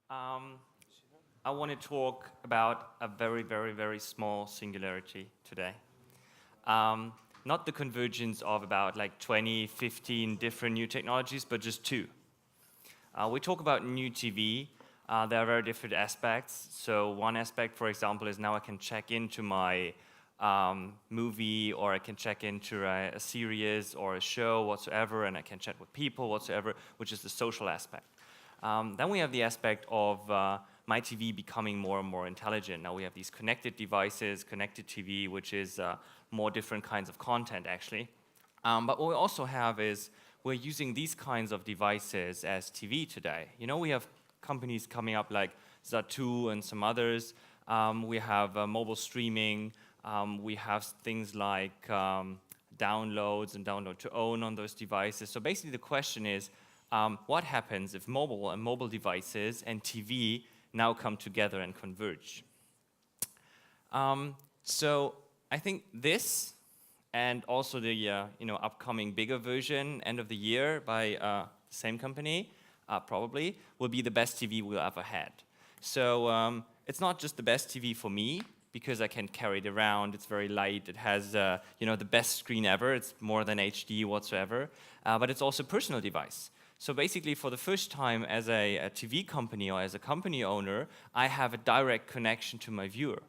Um, I want to talk about a very, very, very small singularity today. Um, Not the convergence of about like 20, 15 different new technologies, but just two. We talk about new TV. There are very different aspects. So one aspect, for example, is now I can check into my movie, or I can check into a series or a show whatsoever, and I can chat with people whatsoever, which is the social aspect. Then we have the aspect of my TV becoming more and more intelligent. Now we have these connected devices, connected TV, which is more different kinds of content actually. But what we also have is we're using these kinds of devices as TV today. You know, we have companies coming up like Zatu and some others. We have mobile streaming. We have things like downloads and download to own on those devices. So basically the question is, what happens if mobile and mobile devices and TV now come together and converge? So I think this and also the upcoming bigger version, end of the year, by the same company, probably, will be the best TV we'll ever had. So it's not just the best TV for me, because I can carry it around, it's very light, it has the best screen ever, it's more than HD whatsoever, but it's also a personal device. So basically, for the first time as a TV company or as a company owner, I have a direct connection to my viewer.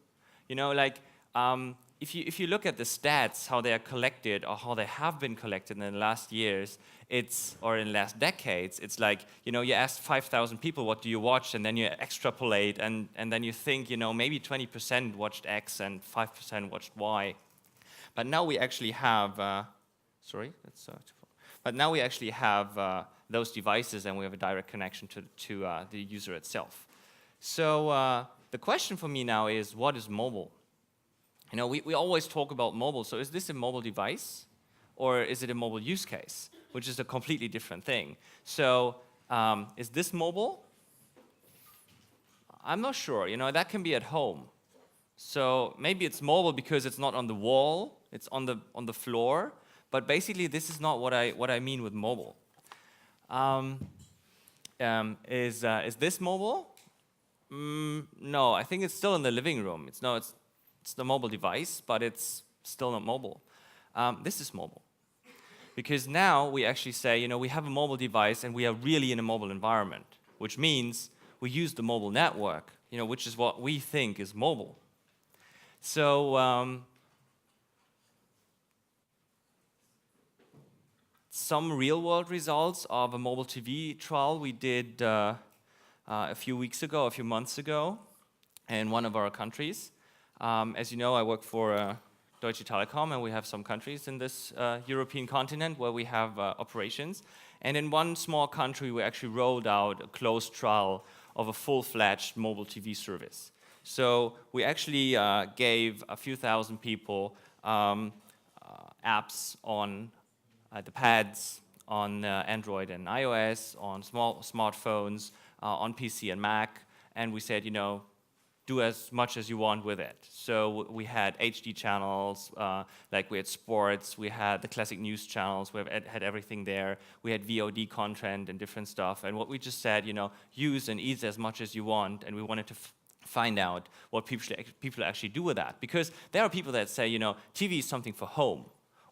You know, like, if you look at the stats, how they are collected or how they have been collected in the last years, or in the last decades, it's like, you ask 5,000 people, what do you watch? And then you extrapolate, and then you think, maybe 20% watched X and 5% watched Y. But now we actually have, but now we actually have those devices, and we have a direct connection to the user itself. So the question for me now is, what is mobile? We always talk about mobile, so is this a mobile device, or is it a mobile use case, which is a completely different thing? So is this mobile? I'm not sure, that can be at home. So maybe it's mobile because it's not on the wall, it's on the floor, but basically this is not what I mean with mobile. Is this mobile? No, I think it's still in the living room. It's the mobile device, but it's still not mobile. This is mobile. Because now we actually say, we have a mobile device and we are really in a mobile environment, which means we use the mobile network, which is what we think is mobile. So some real-world results of a mobile TV trial we did a few months ago in one of our countries. As you know, I work for Deutsche Telekom, and we have some countries in this European continent where we have operations. And in one small country, we actually rolled out a closed trial of a full-fledged mobile TV service. So we actually gave a few thousand people apps on the pads, on Android and iOS, on small smartphones, on PC and Mac, and we said, do as much as you want with it. So we had HD channels, like we had sports, we had the classic news channels, we had everything there. We had VOD content and different stuff. And what we just said, use and ease as much as you want, and we wanted to find out what people actually do with that. Because there are people that say, TV is something for home.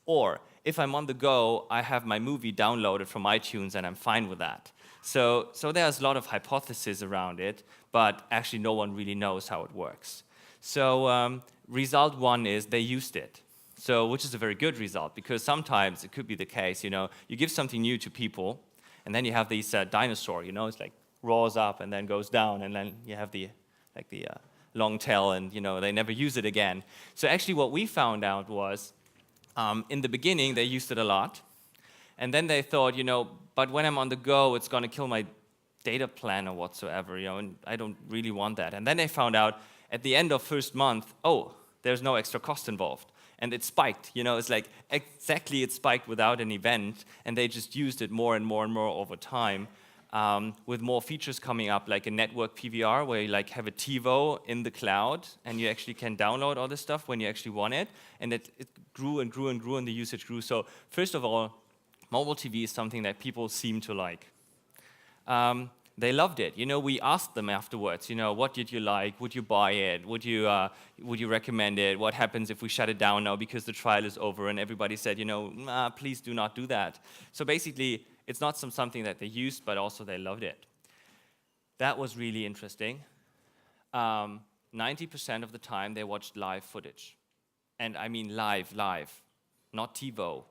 Or if I'm on the go, I have my movie downloaded from iTunes and I'm fine with that. So there's a lot of hypotheses around it, but actually no one really knows how it works. So result one is they used it, which is a very good result, because sometimes it could be the case, you give something new to people, and then you have these dinosaur, it's like rolls up and then goes down, and then you have the long tail, and they never use it again. So actually what we found out was, in the beginning they used it a lot, and then they thought, but when I'm on the go, it's going to kill my data plan or whatsoever, and I don't really want that. And then they found out at the end of first month, there's no extra cost involved. And it spiked, it's like exactly it spiked without an event, and they just used it more and more and more over time, with more features coming up, like a network PVR, where you have a TiVo in the cloud, and you actually can download all this stuff when you actually want it. And it grew and grew and grew, and the usage grew. So first of all, mobile TV is something that people seem to like. they loved it. You know, we asked them afterwards, you know, what did you like? Would you buy it? Would you recommend it? What happens if we shut it down now because the trial is over? And everybody said, you know, please do not do that. So basically, it's not something that they used, but also they loved it. That was really interesting. 90% of the time, they watched live footage. And I mean live, not TiVo,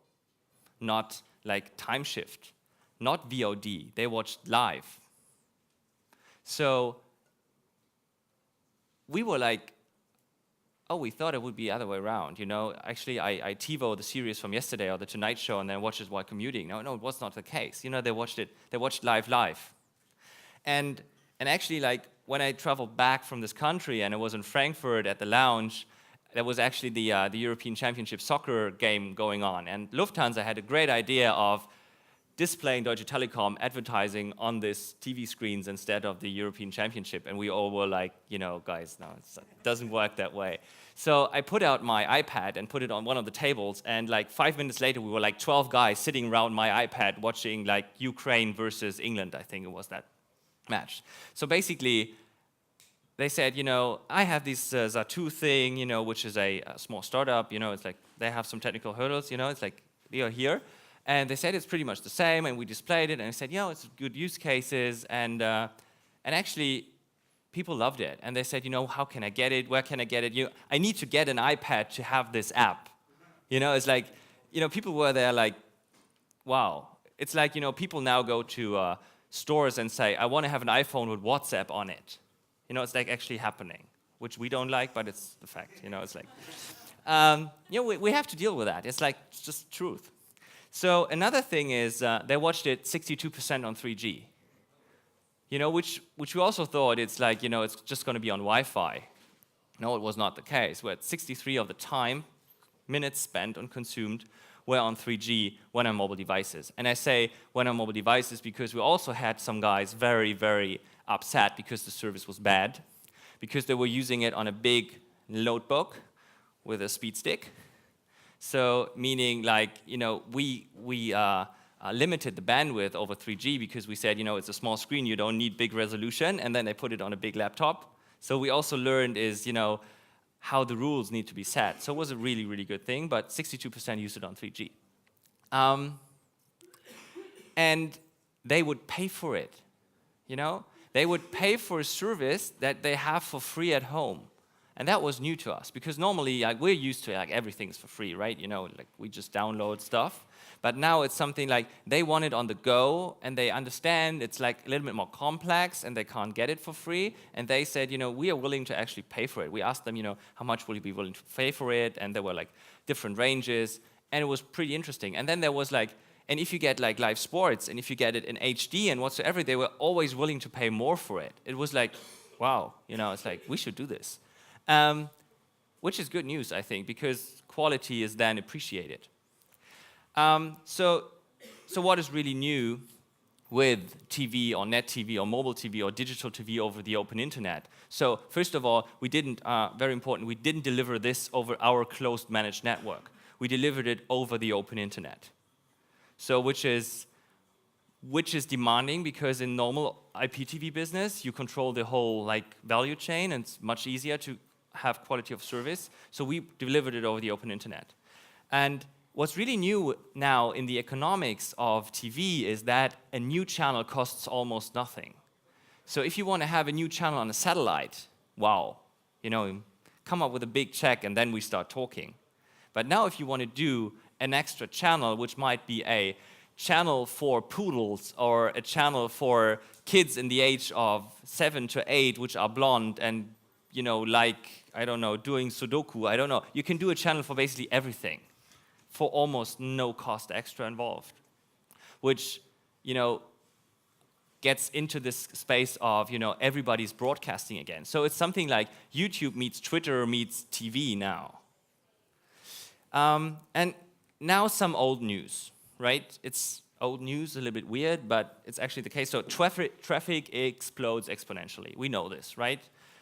not like time shift, not VOD. They watched live. So we were like, oh, we thought it would be the other way around, you know. Actually, I TiVo the series from yesterday or the Tonight Show and then watched it while commuting. No, it was not the case. You know, they watched live. And actually, like, when I traveled back from this country and I was in Frankfurt at the lounge, there was actually the European Championship soccer game going on. And Lufthansa had a great idea of displaying Deutsche Telekom advertising on this TV screens instead of the European Championship. And we all were like, you know, guys, no, it doesn't work that way. So I put out my iPad and put it on one of the tables. And like 5 minutes later, we were like 12 guys sitting around my iPad watching like Ukraine versus England, I think it was that match. So basically, they said, you know, I have this Zatu thing, you know, which is a small startup, you know, it's like they have some technical hurdles, you know, it's like they are here. And they said it's pretty much the same, and we displayed it, and I said, you know, it's good use cases, and actually, people loved it. And they said, you know, how can I get it? Where can I get it? I need to get an iPad to have this app. You know, it's like, you know, people were there like, wow. It's like, you know, people now go to stores and say, I want to have an iPhone with WhatsApp on it. You know, it's like actually happening, which we don't like, but it's the fact. You know, it's like, you know, we have to deal with that. It's like, it's just truth. So another thing is they watched it 62% on 3G. You know, which we also thought it's like, you know, it's just going to be on Wi-Fi. No, it was not the case. We're at 63 of the time, minutes spent and consumed, were on 3G when on mobile devices. And I say when on mobile devices because we also had some guys very, very upset because the service was bad, because they were using it on a big notebook with a speed stick. So meaning like, you know, we limited the bandwidth over 3G because we said, you know, it's a small screen, you don't need big resolution, and then they put it on a big laptop. So we also learned is, you know, how the rules need to be set. So it was a really, really good thing, but 62% used it on 3G. And they would pay for it, you know? They would pay for a service that they have for free at home. And that was new to us, because normally like, we're used to like everything's for free, right? You know, like we just download stuff. But now it's something like they want it on the go, and they understand it's like a little bit more complex, and they can't get it for free. And they said, you know, we are willing to actually pay for it. We asked them, you know, how much will you be willing to pay for it? And there were like different ranges, and it was pretty interesting. And then there was like, and if you get like live sports, and if you get it in HD and whatsoever, they were always willing to pay more for it. It was like, wow, you know, it's like we should do this. Which is good news, I think, because quality is then appreciated. So what is really new with TV or net TV or mobile TV or digital TV over the open internet? So first of all, we didn't, very important, we didn't deliver this over our closed managed network. We delivered it over the open internet. So which is demanding, because in normal IPTV business, you control the whole like value chain, and it's much easier to have quality of service. So we delivered it over the open internet. And what's really new now in the economics of TV is that a new channel costs almost nothing. So if you want to have a new channel on a satellite, wow, you know, come up with a big check and then we start talking. But now if you want to do an extra channel, which might be a channel for poodles or a channel for kids in the age of 7 to 8, which are blonde and, you know, like, I don't know, doing Sudoku, I don't know. You can do a channel for basically everything for almost no cost extra involved, which, you know, gets into this space of, you know, everybody's broadcasting again. So it's something like YouTube meets Twitter meets TV now. And now some old news, right? It's old news, a little bit weird, but it's actually the case. So traffic explodes exponentially. We know this, right?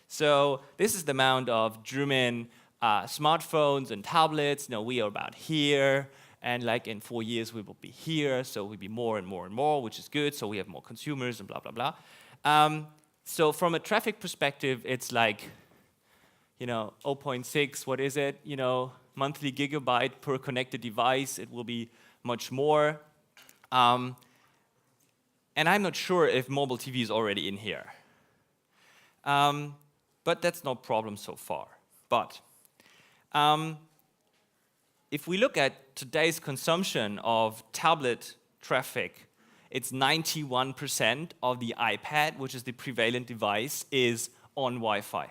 So this is the amount of German smartphones and tablets. You know, we are about here, and like in 4 years we will be here, so we'll be more and more and more, which is good, so we have more consumers and blah, blah, blah. So from a traffic perspective, it's like, you know, zero 0.6, what is it? You know, monthly gigabyte per connected device. It will be much more. And I'm not sure if mobile TV is already in here. But that's no problem so far. But if we look at today's consumption of tablet traffic, it's 91% of the iPad, which is the prevalent device, is on Wi-Fi.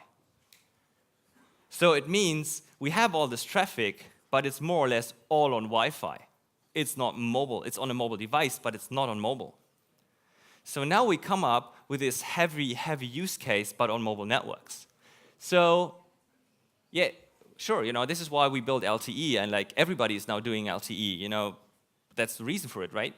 So it means we have all this traffic, but it's more or less all on Wi-Fi. It's not mobile. It's on a mobile device, but it's not on mobile. So now we come up with this heavy use case, but on mobile networks. So, yeah, sure, you know, this is why we build LTE, and like everybody is now doing LTE, you know, that's the reason for it, right?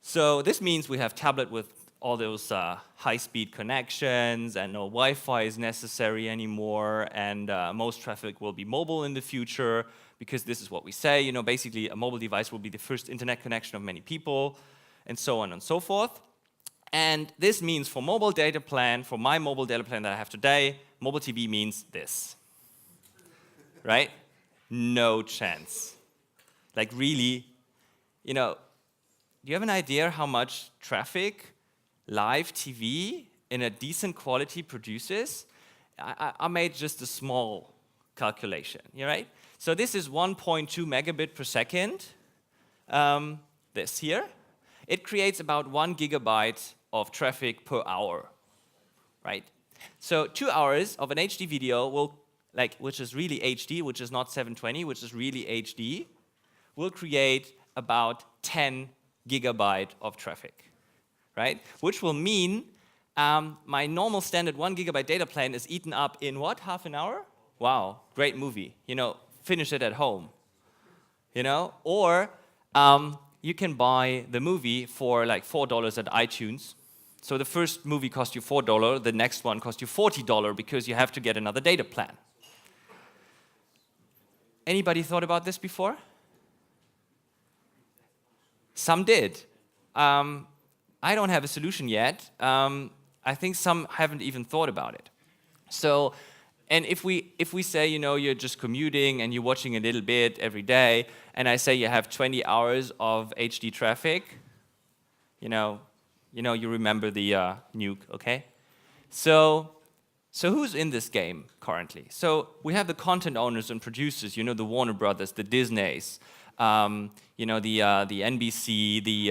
So this means we have tablet with all those high-speed connections, and no Wi-Fi is necessary anymore, and most traffic will be mobile in the future, because this is what we say, you know, basically a mobile device will be the first internet connection of many people, and so on and so forth. And this means for mobile data plan, for my mobile data plan that I have today, mobile TV means this, right? No chance. Like really, you know, do you have an idea how much traffic live TV in a decent quality produces? I made just a small calculation, right? So this is 1.2 megabit per second, this here. It creates about 1 gigabyte of traffic per hour, right? So 2 hours of an HD video will, like, which is really HD, which is not 720, which is really HD, will create about 10 gigabyte of traffic, right? Which will mean my normal standard 1 gigabyte data plan is eaten up in what, half an hour? Wow, great movie, you know, finish it at home, you know? Or you can buy the movie for like $4 at iTunes. So the first movie cost you $4, the next one cost you $40 because you have to get another data plan. Anybody thought about this before? Some did. I don't have a solution yet. I think some haven't even thought about it. So, and if we say, you know, you're just commuting and you're watching a little bit every day, and I say you have 20 hours of HD traffic, you remember the nuke, okay? So who's in this game currently? So we have the content owners and producers, you know, the Warner Brothers, the Disneys, you know, the NBC, the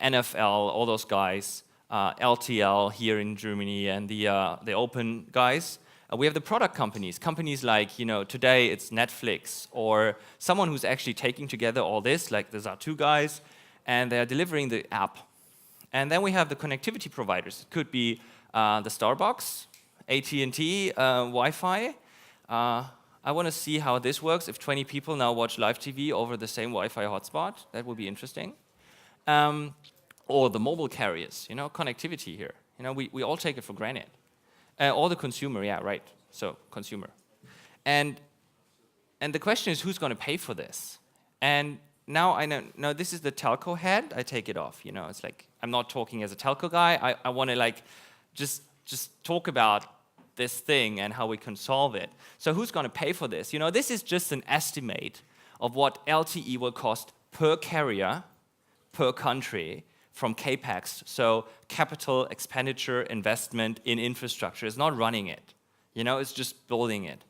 NFL, all those guys, LTL here in Germany, and the open guys. We have the product companies like, you know, today it's Netflix, or someone who's actually taking together all this, like the Zatu guys, and they're delivering the app. And then we have the connectivity providers. It could be the Starbucks, AT&T, Wi-Fi. I want to see how this works if 20 people now watch live TV over the same Wi-Fi hotspot. That would be interesting. Or the mobile carriers, you know, connectivity here. You know, we all take it for granted. Or the consumer, yeah, right. So, consumer. And the question is, who's going to pay for this? And now I know this is the telco head. I take it off. You know, it's like I'm not talking as a telco guy. I want to like just talk about this thing and how we can solve it. So who's going to pay for this? You know, this is just an estimate of what LTE will cost per carrier, per country, from CAPEX, so capital expenditure investment in infrastructure. It's not running it, you know, it's just building it.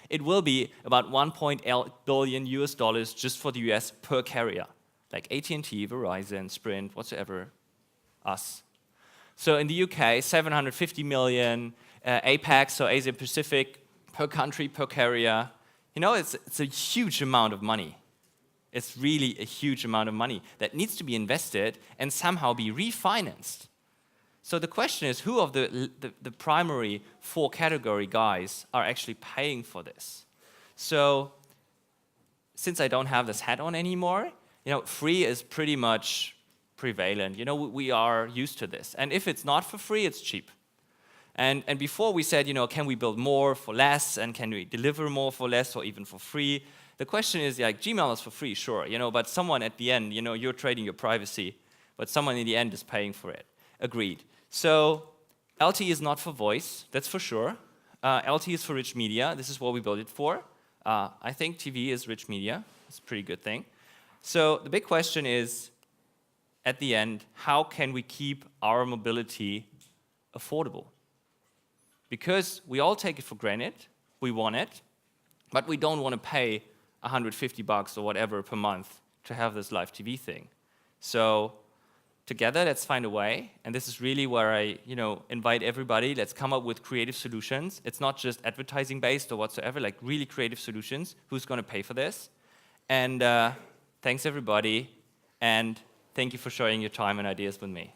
It will be about $1.8 billion just for the US per carrier, like AT&T, Verizon, Sprint, whatsoever, us. So in the UK, 750 million, APAC, so Asia Pacific, per country, per carrier. You know, it's a huge amount of money. It's really a huge amount of money that needs to be invested and somehow be refinanced. So the question is, who of the primary 4 category guys are actually paying for this? So since I don't have this hat on anymore, you know, free is pretty much prevalent. You know, we are used to this. And if it's not for free, it's cheap. And before we said, you know, can we build more for less, and can we deliver more for less or even for free? The question is, like, Gmail is for free, sure, you know, but someone at the end, you know, you're trading your privacy, but someone in the end is paying for it. Agreed. So LTE is not for voice, that's for sure. LTE is for rich media. This is what we built it for. I think TV is rich media. It's a pretty good thing. So the big question is, at the end, how can we keep our mobility affordable? Because we all take it for granted, we want it, but we don't want to pay $150 or whatever per month to have this live TV thing. So together, let's find a way, and this is really where I invite everybody. Let's come up with creative solutions. It's not just advertising-based or whatsoever, like really creative solutions. Who's going to pay for this? And thanks, everybody, and thank you for sharing your time and ideas with me.